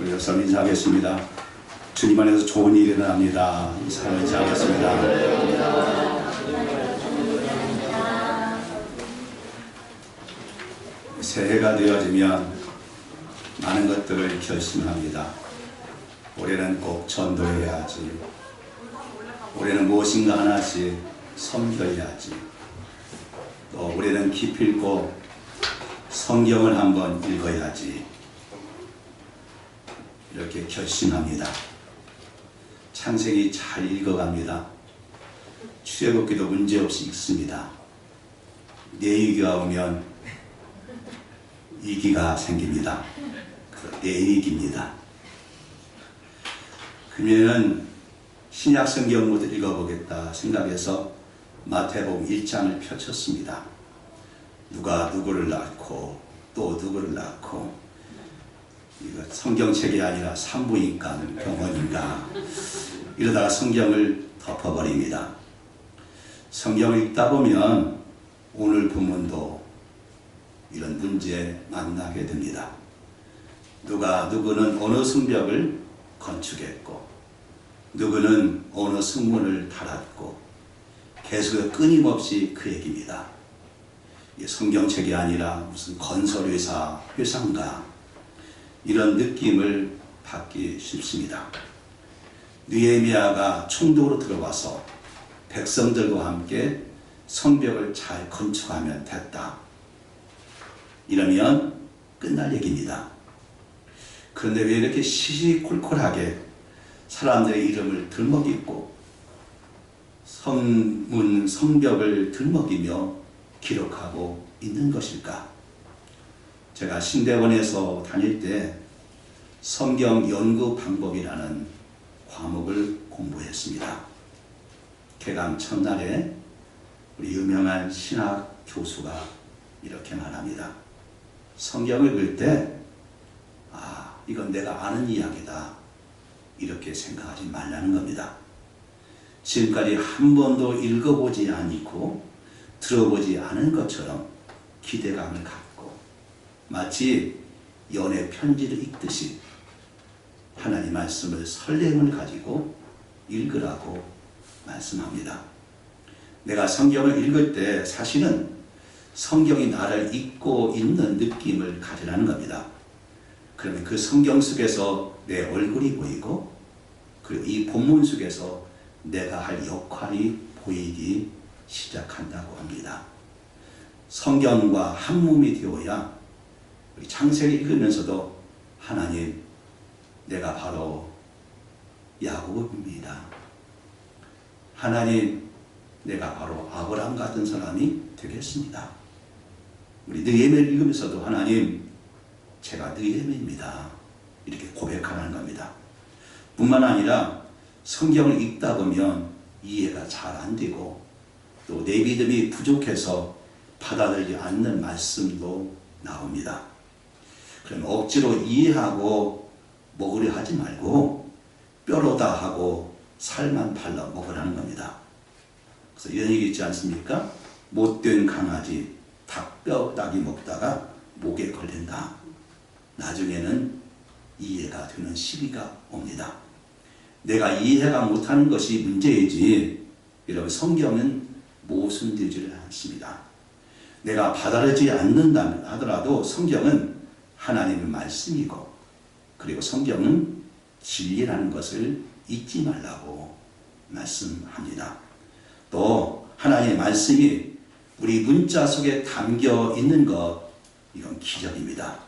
우리 역사를 인사하겠습니다. 주님 안에서 좋은 일이 일어납니다. 인사를 인사하겠습니다. 새해가 되어지면 많은 것들을 결심합니다. 올해는 꼭 전도해야지. 올해는 무엇인가 하나씩 섬겨야지. 또 올해는 기필코 성경을 한번 읽어야지. 이렇게 결심합니다. 창세기 잘 읽어갑니다. 출애굽기도 문제없이 읽습니다. 레위기가 오면 위기가 생깁니다. 레위기입니다. 그러면 신약 성경부터 읽어보겠다 생각해서 마태복음 1장을 펼쳤습니다. 누가 누구를 낳고 또 누구를 낳고, 이거 성경책이 아니라 산부인가 병원인가 이러다가 성경을 덮어버립니다. 성경을 읽다 보면 오늘 본문도 이런 문제 만나게 됩니다. 누가 누구는 어느 성벽을 건축했고, 누구는 어느 성문을 달았고, 계속 끊임없이 그 얘기입니다. 성경책이 아니라 무슨 건설회사, 회사인가 이런 느낌을 받기 쉽습니다. 느헤미야가 총독으로 들어와서 백성들과 함께 성벽을 잘 건축하면 됐다. 이러면 끝날 얘기입니다. 그런데 왜 이렇게 시시콜콜하게 사람들의 이름을 들먹이고 성문, 성벽을 들먹이며 기록하고 있는 것일까? 제가 신대원에서 다닐 때 성경 연구 방법이라는 과목을 공부했습니다. 개강 첫날에 우리 유명한 신학 교수가 이렇게 말합니다. 성경을 읽을 때 이건 내가 아는 이야기다 이렇게 생각하지 말라는 겁니다. 지금까지 한 번도 읽어보지 않고 들어보지 않은 것처럼 기대감을 갖고 마치 연애 편지를 읽듯이 하나님 말씀을 설렘을 가지고 읽으라고 말씀합니다. 내가 성경을 읽을 때 사실은 성경이 나를 읽고 있는 느낌을 가지라는 겁니다. 그러면 그 성경 속에서 내 얼굴이 보이고, 그리고 이 본문 속에서 내가 할 역할이 보이기 시작한다고 합니다. 성경과 한 몸이 되어야 우리 창세기 읽으면서도 하나님, 내가 바로 야곱입니다. 하나님, 내가 바로 아브라함 같은 사람이 되겠습니다. 우리 느헤미야를 읽으면서도 하나님, 제가 느헤미야입니다. 이렇게 고백하는 겁니다. 뿐만 아니라 성경을 읽다 보면 이해가 잘 안 되고 또 내 믿음이 부족해서 받아들이지 않는 말씀도 나옵니다. 그럼 억지로 이해하고 먹으려 하지 말고 뼈로다 하고 살만 발라 먹으라는 겁니다. 그래서 이런 얘기 있지 않습니까? 못된 강아지 닭뼈다귀 먹다가 목에 걸린다. 나중에는 이해가 되는 시기가 옵니다. 내가 이해가 못하는 것이 문제이지 여러분, 성경은 모순되지를 않습니다. 내가 받아들이지 않는다 하더라도 성경은 하나님의 말씀이고, 그리고 성경은 진리라는 것을 잊지 말라고 말씀합니다. 또 하나님의 말씀이 우리 문자 속에 담겨 있는 것, 이건 기적입니다.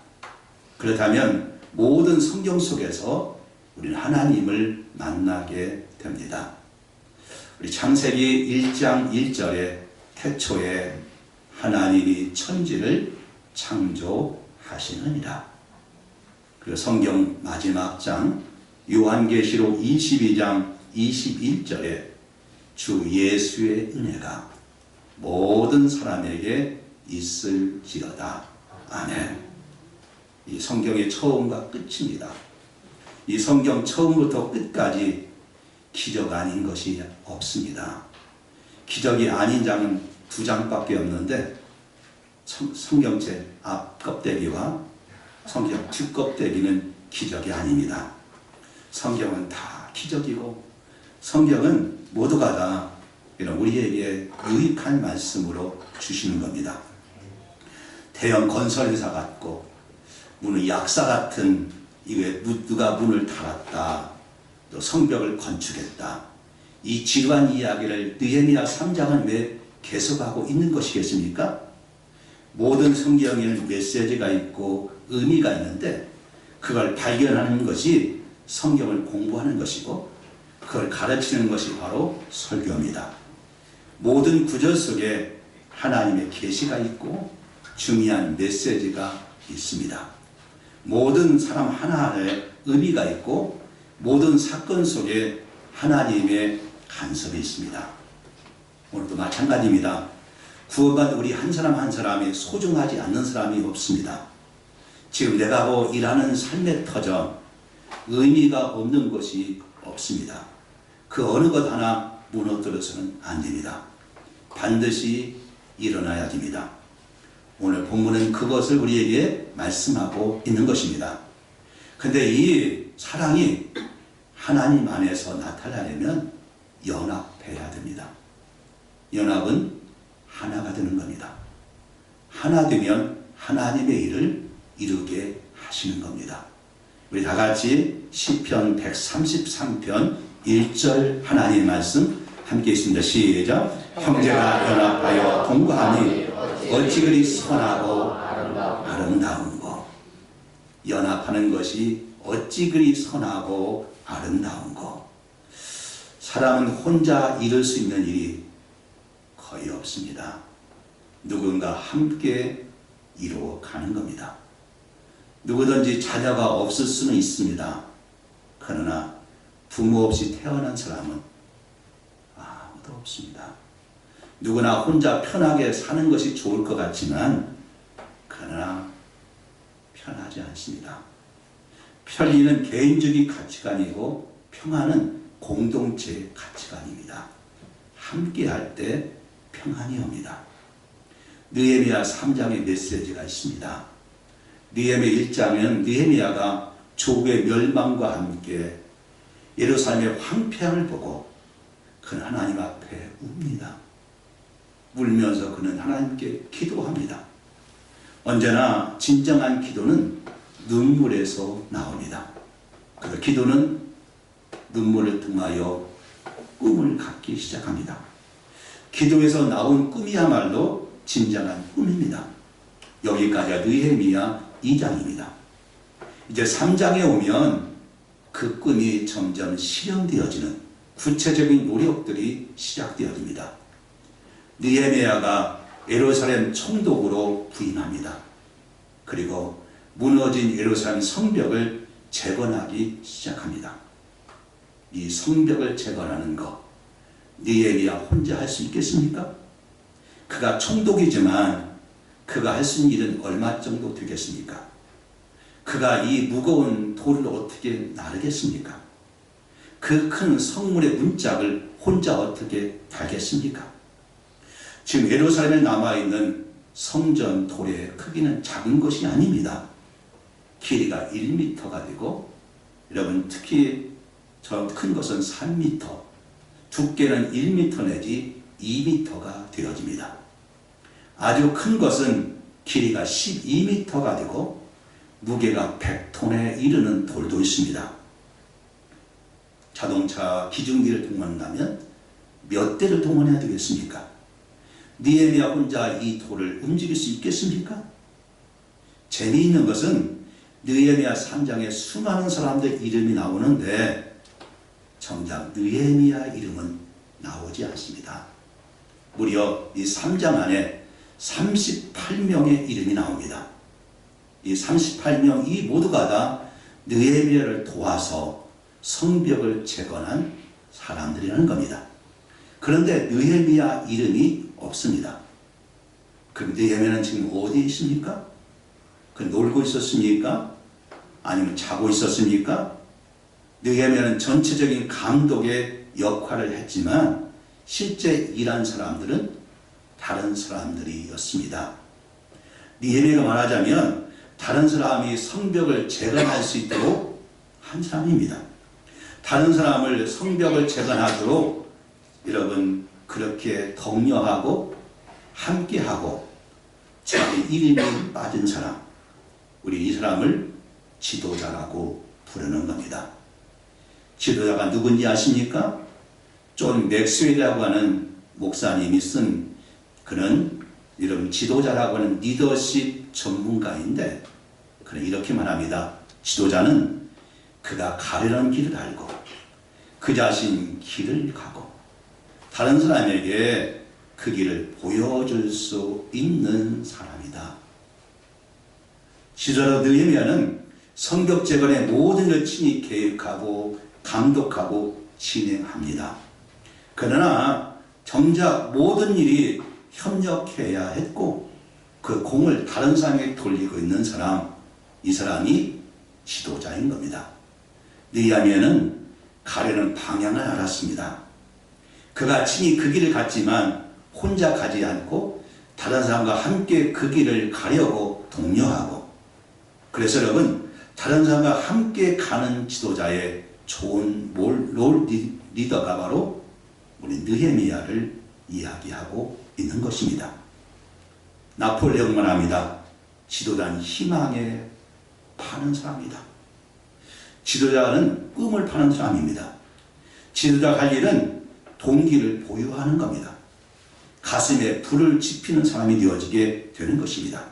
그렇다면 모든 성경 속에서 우리는 하나님을 만나게 됩니다. 우리 창세기 1장 1절에 태초에 하나님이 천지를 창조하시느니라. 그리고 성경 마지막 장 요한계시록 22장 21절에 주 예수의 은혜가 모든 사람에게 있을지어다. 아멘. 이 성경의 처음과 끝입니다. 이 성경 처음부터 끝까지 기적 아닌 것이 없습니다. 기적이 아닌 장은 2장밖에 없는데 성경책 앞 껍데기와 성경 두껍대기는 기적이 아닙니다. 성경은 다 기적이고 성경은 모두가 다 우리에게 유익한 말씀으로 주시는 겁니다. 대형 건설회사 같고 문의 약사 같은 이게 누가 문을 달았다, 또 성벽을 건축했다, 이 지루한 이야기를 느헤미야 3장은 왜 계속하고 있는 것이겠습니까? 모든 성경에는 메시지가 있고 의미가 있는데 그걸 발견하는 것이 성경을 공부하는 것이고 그걸 가르치는 것이 바로 설교입니다. 모든 구절 속에 하나님의 계시가 있고 중요한 메시지가 있습니다. 모든 사람 하나하나에 의미가 있고 모든 사건 속에 하나님의 간섭이 있습니다. 오늘도 마찬가지입니다. 구원받은 우리 한 사람 한 사람이 소중하지 않는 사람이 없습니다. 지금 내가 하고 일하는 삶의 터전 의미가 없는 것이 없습니다. 그 어느 것 하나 무너뜨려서는 안 됩니다. 반드시 일어나야 됩니다. 오늘 본문은 그것을 우리에게 말씀하고 있는 것입니다. 근데 이 사랑이 하나님 안에서 나타나려면 연합해야 됩니다. 연합은 하나가 되는 겁니다. 하나 되면 하나님의 일을 이루게 하시는 겁니다. 우리 다 같이 시편 133편 1절 하나님의 말씀 함께 있습니다. 시작. 형제가 연합하여 동거하니 어찌 그리 선하고 아름다운 거. 연합하는 것이 어찌 그리 선하고 아름다운 거. 사람은 혼자 이룰 수 있는 일이 거의 없습니다. 누군가 함께 이루어가는 겁니다. 누구든지 자녀가 없을 수는 있습니다. 그러나 부모 없이 태어난 사람은 아무도 없습니다. 누구나 혼자 편하게 사는 것이 좋을 것 같지만 그러나 편하지 않습니다. 편리는 개인적인 가치관이고 평안은 공동체의 가치관입니다. 함께 할 때 평안이 옵니다. 느헤미야 3장의 메시지가 있습니다. 느헤미야 1장은 느헤미야가 조국의 멸망과 함께 예루살렘의 황폐함을 보고 그는 하나님 앞에 웁니다. 울면서 그는 하나님께 기도합니다. 언제나 진정한 기도는 눈물에서 나옵니다. 그 기도는 눈물을 통하여 꿈을 갖기 시작합니다. 기도에서 나온 꿈이야말로 진정한 꿈입니다. 여기까지가 느헤미야 2장입니다. 이제 3장에 오면 그 꿈이 점점 실현되어지는 구체적인 노력들이 시작되어집니다. 느헤미야가 예루살렘 총독으로 부임합니다. 그리고 무너진 예루살렘 성벽을 재건하기 시작합니다. 이 성벽을 재건하는 것 느헤미야 혼자 할 수 있겠습니까? 그가 총독이지만 그가 할 수 있는 일은 얼마 정도 되겠습니까? 그가 이 무거운 돌을 어떻게 나르겠습니까? 그 큰 성문의 문짝을 혼자 어떻게 달겠습니까? 지금 예루살렘에 남아있는 성전 돌의 크기는 작은 것이 아닙니다. 길이가 1m가 되고 여러분 특히 저 큰 것은 3m, 두께는 1m 내지 2m가 되어집니다. 아주 큰 것은 길이가 12m가 되고 무게가 100톤에 이르는 돌도 있습니다. 자동차 기중기를 동원한다면 몇 대를 동원해야 되겠습니까? 느헤미야 혼자 이 돌을 움직일 수 있겠습니까? 재미있는 것은 느헤미야 3장에 수많은 사람들 이름이 나오는데 정작 느헤미야 이름은 나오지 않습니다. 무려 이 3장 안에 38명의 이름이 나옵니다. 이 38명 이 모두가 다 느헤미야를 도와서 성벽을 재건한 사람들이라는 겁니다. 그런데 느헤미야 이름이 없습니다. 그럼 느헤미야는 지금 어디에 있습니까? 그 놀고 있었습니까? 아니면 자고 있었습니까? 느헤미야는 전체적인 감독의 역할을 했지만 실제 일한 사람들은 다른 사람들이었습니다. 느헤미야가 말하자면 다른 사람이 성벽을 재건할 수 있도록 한 사람입니다. 다른 사람을 성벽을 재건하도록 여러분 그렇게 독려하고 함께하고 자기 이름이 빠진 사람, 우리 이 사람을 지도자라고 부르는 겁니다. 지도자가 누군지 아십니까? 존 맥스웰이라고 하는 목사님이 쓴 그는 여러분 지도자라고 하는 리더십 전문가인데 그는 이렇게 말합니다. 지도자는 그가 가려는 길을 알고 그 자신 길을 가고 다른 사람에게 그 길을 보여줄 수 있는 사람이다. 지도자 느헤미야는 성벽 재건의 모든 일을 친히 계획하고 감독하고 진행합니다. 그러나 정작 모든 일이 협력해야 했고 그 공을 다른 사람에게 돌리고 있는 사람, 이 사람이 지도자인 겁니다. 느헤미야는 가려는 방향을 알았습니다. 그가 친히 그 길을 갔지만 혼자 가지 않고 다른 사람과 함께 그 길을 가려고 독려하고, 그래서 여러분 다른 사람과 함께 가는 지도자의 좋은 롤 리더가 바로 우리 느헤미야를 이야기하고 있는 것입니다. 나폴레옹만 합니다. 지도자는 희망에 파는 사람이다. 지도자는 꿈을 파는 사람입니다. 지도자가 할 일은 동기를 보유하는 겁니다. 가슴에 불을 지피는 사람이 되어지게 되는 것입니다.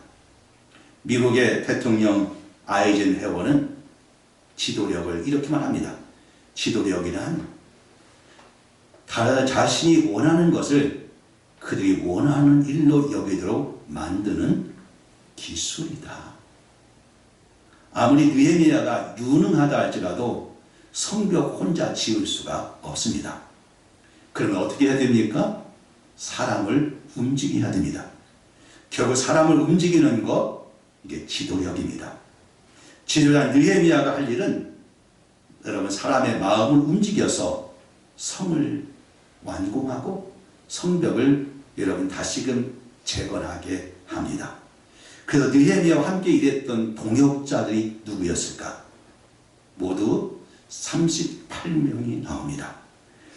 미국의 대통령 아이젠하워는 지도력을 이렇게 말합니다. 지도력이란 자신이 원하는 것을 그들이 원하는 일로 여기도록 만드는 기술이다. 아무리 느헤미야가 유능하다 할지라도 성벽 혼자 지을 수가 없습니다. 그러면 어떻게 해야 됩니까? 사람을 움직여야 됩니다. 결국 사람을 움직이는 것, 이게 지도력입니다. 지도자 느헤미야가 할 일은 여러분 사람의 마음을 움직여서 성을 완공하고 성벽을 여러분 다시금 재건하게 합니다. 그래서 느헤미야와 함께 일했던 동역자들이 누구였을까? 모두 38명이 나옵니다.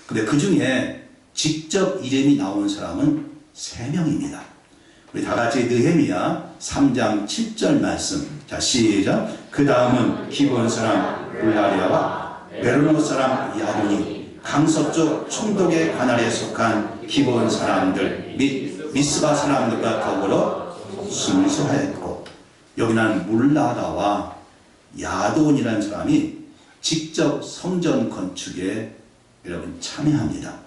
근데 그 중에 직접 이름이 나온 사람은 3명입니다. 우리 다 같이 느헤미야 3장 7절 말씀. 자, 시작. 그 다음은 기브온 사람 블라리아와 베로노 사람 야돈이 강서쪽 총독의 관할에 속한 기브온 사람들 및 미스바 사람들과 더불어 순서하였고, 여기는 물라다와 야돈이라는 사람이 직접 성전 건축에 여러분 참여합니다.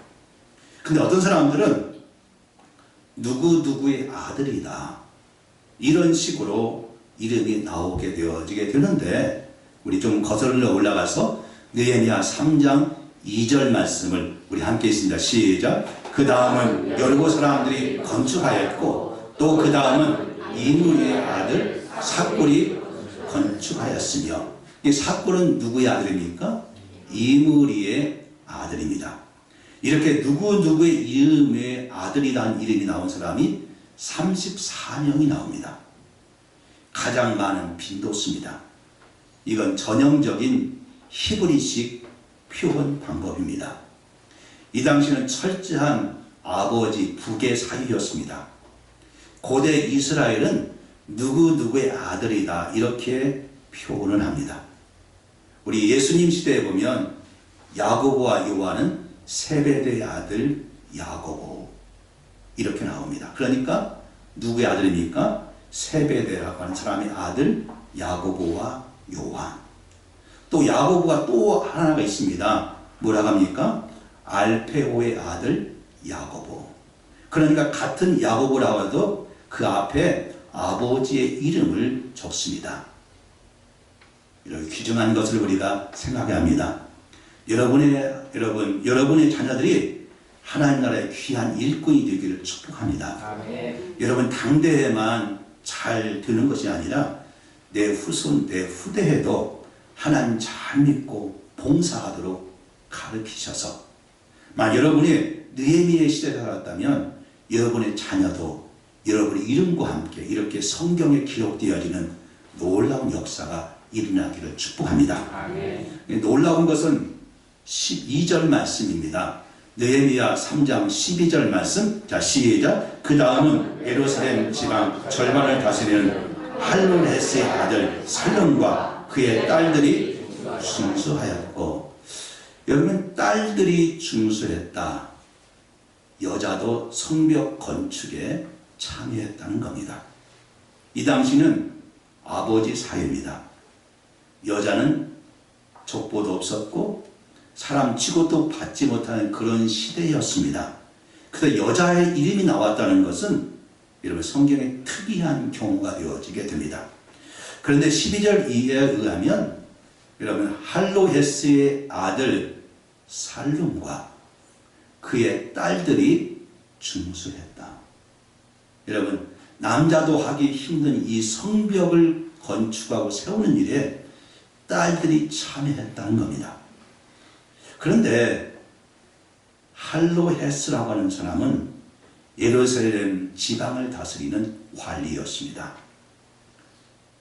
근데 어떤 사람들은 누구누구의 아들이다, 이런 식으로 이름이 나오게 되어지게 되는데, 우리 좀 거슬러 올라가서 느헤미야 3장 2절 말씀을 우리 함께 있습니다. 시작. 그 다음은 여리고 사람들이 건축하였고 또 그 다음은 이므리의 아들 삭굴이 건축하였으며, 이 삭굴은 누구의 아들입니까? 이므리의 아들입니다. 이렇게 누구누구의 이름의 아들이라는 이름이 나온 사람이 34명이 나옵니다. 가장 많은 빈도수입니다. 이건 전형적인 히브리식 표현 방법입니다. 이 당시는 철저한 아버지 부계 사유였습니다. 고대 이스라엘은 누구누구의 아들이다, 이렇게 표현을 합니다. 우리 예수님 시대에 보면 야고보와 요한은 세베대의 아들 야고보, 이렇게 나옵니다. 그러니까 누구의 아들입니까? 세베대라고 하는 사람의 아들 야고보와 요한. 또 야고보가 또 하나가 있습니다. 뭐라고 합니까? 알페오의 아들 야고보. 그러니까 같은 야고보라고 해도 그 앞에 아버지의 이름을 적습니다. 이렇게 귀중한 것을 우리가 생각해야 합니다. 여러분의 자녀들이 하나님 나라의 귀한 일꾼이 되기를 축복합니다. 아멘. 여러분 당대에만 잘 되는 것이 아니라 내 후손, 내 후대에도 하나님 잘 믿고 봉사하도록 가르치셔서, 만약 여러분이 느헤미야 시대에 살았다면 여러분의 자녀도 여러분의 이름과 함께 이렇게 성경에 기록되어지는 놀라운 역사가 일어나기를 축복합니다. 아멘. 놀라운 것은 12절 말씀입니다. 느헤미야 3장 12절 말씀. 자, 시작. 그 다음은 예루살렘 지방 절반을 다스리는 할로헤스의 아들 살룸과 그의 딸들이 중수하였고, 여러분, 딸들이 중수했다. 여자도 성벽 건축에 참여했다는 겁니다. 이 당시는 아버지 사회입니다. 여자는 족보도 없었고 사람 치고도 받지 못하는 그런 시대였습니다. 그래서 여자의 이름이 나왔다는 것은 여러분 성경에 특이한 경우가 되어지게 됩니다. 그런데 12절 이해에 의하면 여러분 할로헤스의 아들 살룸과 그의 딸들이 중수했다. 여러분, 남자도 하기 힘든 이 성벽을 건축하고 세우는 일에 딸들이 참여했다는 겁니다. 그런데 할로헤스라고 하는 사람은 예루살렘 지방을 다스리는 관리였습니다.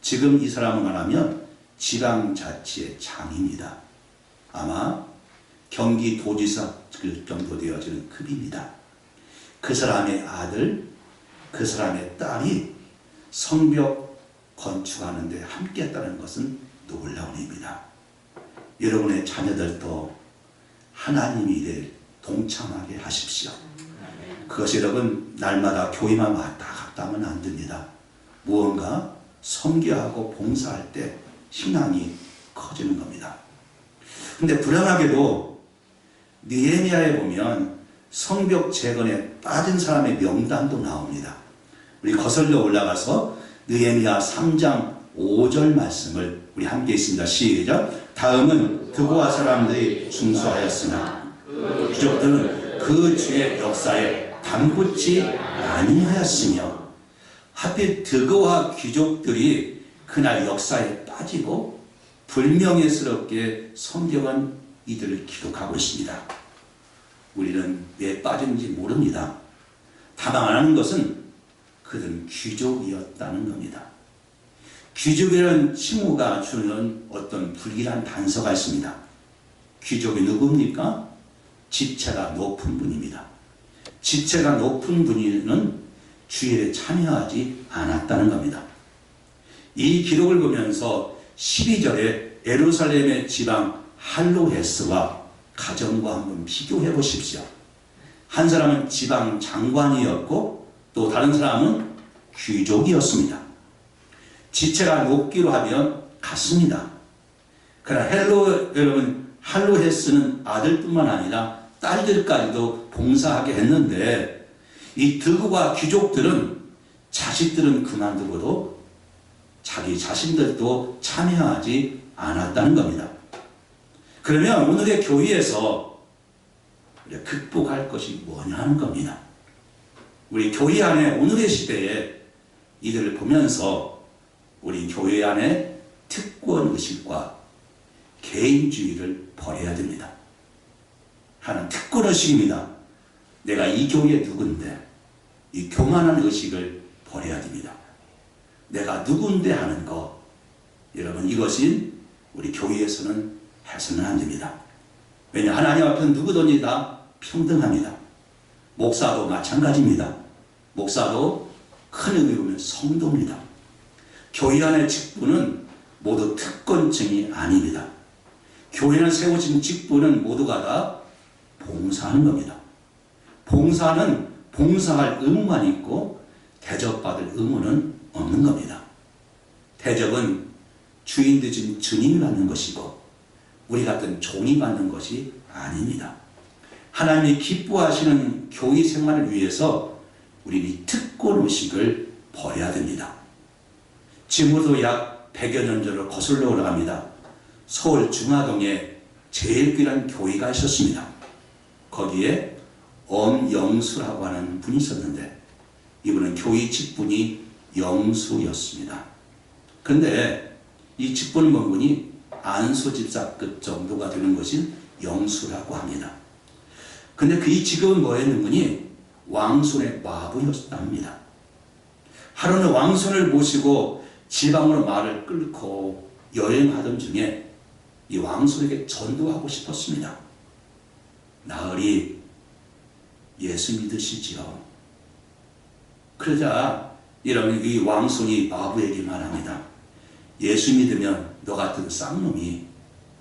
지금 이 사람을 말하면 지방자치의 장입니다. 아마 경기도지사 정도 되어지는 급입니다. 그 사람의 아들, 그 사람의 딸이 성벽 건축하는 데 함께 했다는 것은 놀라운 일입니다. 여러분의 자녀들도 하나님의 일에 동참하게 하십시오. 그것이 여러분 날마다 교회만 왔다 갔다 하면 안 됩니다. 무언가 섬겨하고 봉사할 때 신앙이 커지는 겁니다. 근데 불행하게도 느헤미야에 보면 성벽 재건에 빠진 사람의 명단도 나옵니다. 우리 거슬러 올라가서 느헤미야 3장 5절 말씀을 우리 함께 있습니다. 시작. 다음은 드고아 사람들이 중수하였으나 귀족들은 그 주의 역사에 담붙지 아니하였으며, 하필 드고아 귀족들이 그날 역사에 빠지고 불명예스럽게 성경은 이들을 기록하고 있습니다. 우리는 왜 빠진지 모릅니다. 다만 아는 것은 그들은 귀족이었다는 겁니다. 귀족이라는 칭호가 주는 어떤 불길한 단서가 있습니다. 귀족이 누굽니까? 지체가 높은 분입니다. 지체가 높은 분은 주일에 참여하지 않았다는 겁니다. 이 기록을 보면서 12절에 예루살렘의 지방 할로헤스와 가정과 한번 비교해 보십시오. 한 사람은 지방 장관이었고 또 다른 사람은 귀족이었습니다. 지체가 높기로 하면 같습니다. 그러나 여러분 할로헤스는 아들뿐만 아니라 딸들까지도 봉사하게 했는데, 이 드고와 귀족들은 자식들은 그만두고도 자기 자신들도 참여하지 않았다는 겁니다. 그러면 오늘의 교회에서 극복할 것이 뭐냐 하는 겁니다. 우리 교회 안에 오늘의 시대에 이들을 보면서 우리 교회 안에 특권의식과 개인주의를 버려야 됩니다. 하나는 특권의식입니다. 내가 이 교회에 누군데, 이 교만한 의식을 버려야 됩니다. 내가 누군데 하는 거, 여러분 이것이 우리 교회에서는 해서는 안 됩니다. 왜냐, 하나님 앞에는 누구든지 다 평등합니다. 목사도 마찬가지입니다. 목사도 큰 의미로 보면 성도입니다. 교회 안의 직분은 모두 특권층이 아닙니다. 교회는 세워진 직분은 모두가 다 봉사하는 겁니다. 봉사는 봉사할 의무만 있고 대접받을 의무는 없는 겁니다. 대접은 주인 되신 주님이 받는 것이고 우리 같은 종이 받는 것이 아닙니다. 하나님이 기뻐하시는 교회 생활을 위해서 우리는 이 특권의식을 버려야 됩니다. 지금부터 약 100여 년 전으로 거슬러 올라갑니다. 서울 중화동에 제일 귀한 교회가 있었습니다. 거기에 엄영수라고 하는 분이 있었는데 이분은 교회 직분이 영수였습니다. 그런데 이 직분 본분이 안수집사급 정도가 되는 것이 영수라고 합니다. 근데 그 이 직업은 뭐였는 분이 왕손의 마부였답니다. 하루는 왕손을 모시고 지방으로 말을 끌고 여행하던 중에 이 왕손에게 전도하고 싶었습니다. 나으리 예수 믿으시지요. 그러자 이러면 이 왕손이 마부에게 말합니다. 예수 믿으면 너 같은 쌍놈이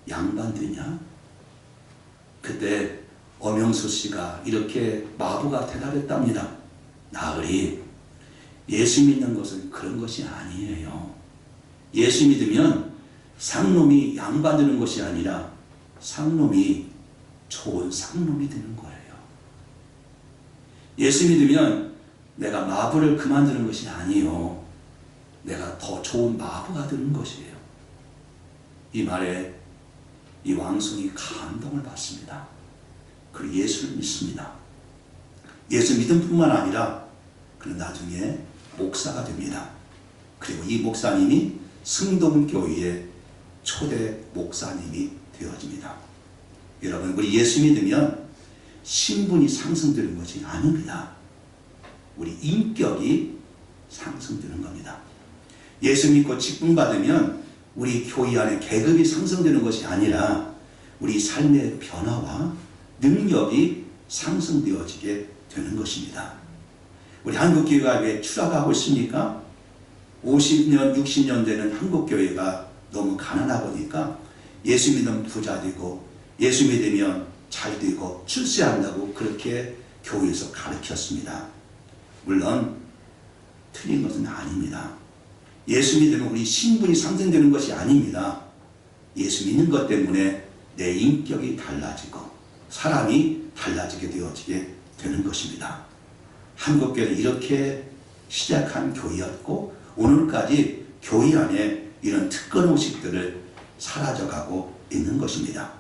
양반되냐? 그때 엄영수 씨가 이렇게 마부가 대답했답니다. 나으리 예수 믿는 것은 그런 것이 아니에요. 예수 믿으면 쌍놈이 양반되는 것이 아니라 쌍놈이 좋은 쌍놈이 되는 거예요. 예수 믿으면 내가 마부를 그만두는 것이 아니요. 내가 더 좋은 마부가 되는 것이에요. 이 말에 이 왕손이 감동을 받습니다. 그리고 예수를 믿습니다. 예수 믿음뿐만 아니라 그는 나중에 목사가 됩니다. 그리고 이 목사님이 승동교회의 초대 목사님이 되어집니다. 여러분, 우리 예수 믿으면 신분이 상승되는 것이 아닙니다. 우리 인격이 상승되는 겁니다. 예수 믿고 직분 받으면 우리 교회 안에 계급이 상승되는 것이 아니라 우리 삶의 변화와 능력이 상승되어지게 되는 것입니다. 우리 한국교회가 왜 추락하고 있습니까? 50년, 60년 되는 한국교회가 너무 가난하니까 예수 믿으면 부자 되고 예수 믿으면 잘 되고 출세한다고 그렇게 교회에서 가르쳤습니다. 물론 틀린 것은 아닙니다. 예수 믿으면 우리 신분이 상승되는 것이 아닙니다. 예수 믿는 것 때문에 내 인격이 달라지고 사람이 달라지게 되어지게 되는 것입니다. 한국교회는 이렇게 시작한 교회였고 오늘까지 교회 안에 이런 특권 의식들을 사라져가고 있는 것입니다.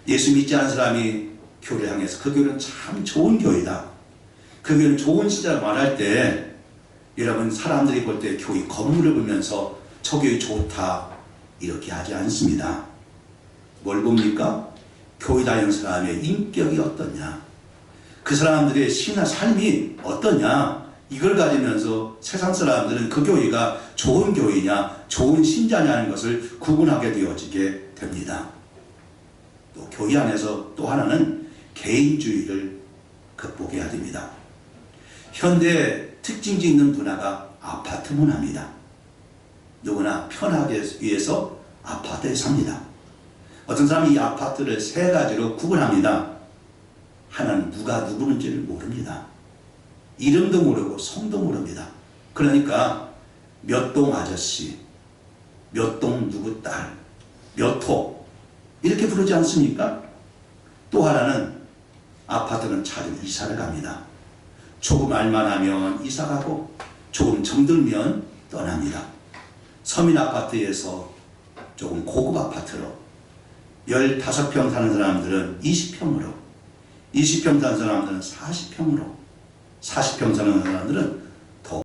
예수 믿지 않은 사람이 교회를 향해서 그 교회는 참 좋은 교회다, 그 교회는 좋은 시절 말할 때 여러분 사람들이 볼 때 교회 건물을 보면서 저 교회 좋다 이렇게 하지 않습니다. 뭘 봅니까? 교회 다니는 사람의 인격이 어떠냐, 그 사람들의 신앙 삶이 어떠냐, 이걸 가지면서 세상 사람들은 그 교회가 좋은 교회냐 좋은 신자냐는 것을 구분하게 되어지게 됩니다. 또 교회 안에서 또 하나는 개인주의를 극복해야 됩니다. 현대 특징 짓는 문화가 아파트 문화입니다. 누구나 편하게 위해서 아파트에 삽니다. 어떤 사람이 이 아파트를 세 가지로 구분합니다. 하나는 누가 누구는지를 모릅니다. 이름도 모르고 성도 모릅니다. 그러니까 몇 동 아저씨, 몇 동 누구 딸, 몇 호 이렇게 부르지 않습니까? 또 하나는 아파트는 자주 이사를 갑니다. 조금 알만하면 이사가고 조금 정들면 떠납니다. 서민 아파트에서 조금 고급 아파트로 15평 사는 사람들은 20평으로 20평 사는 사람들은 40평으로 40평 사는 사람들은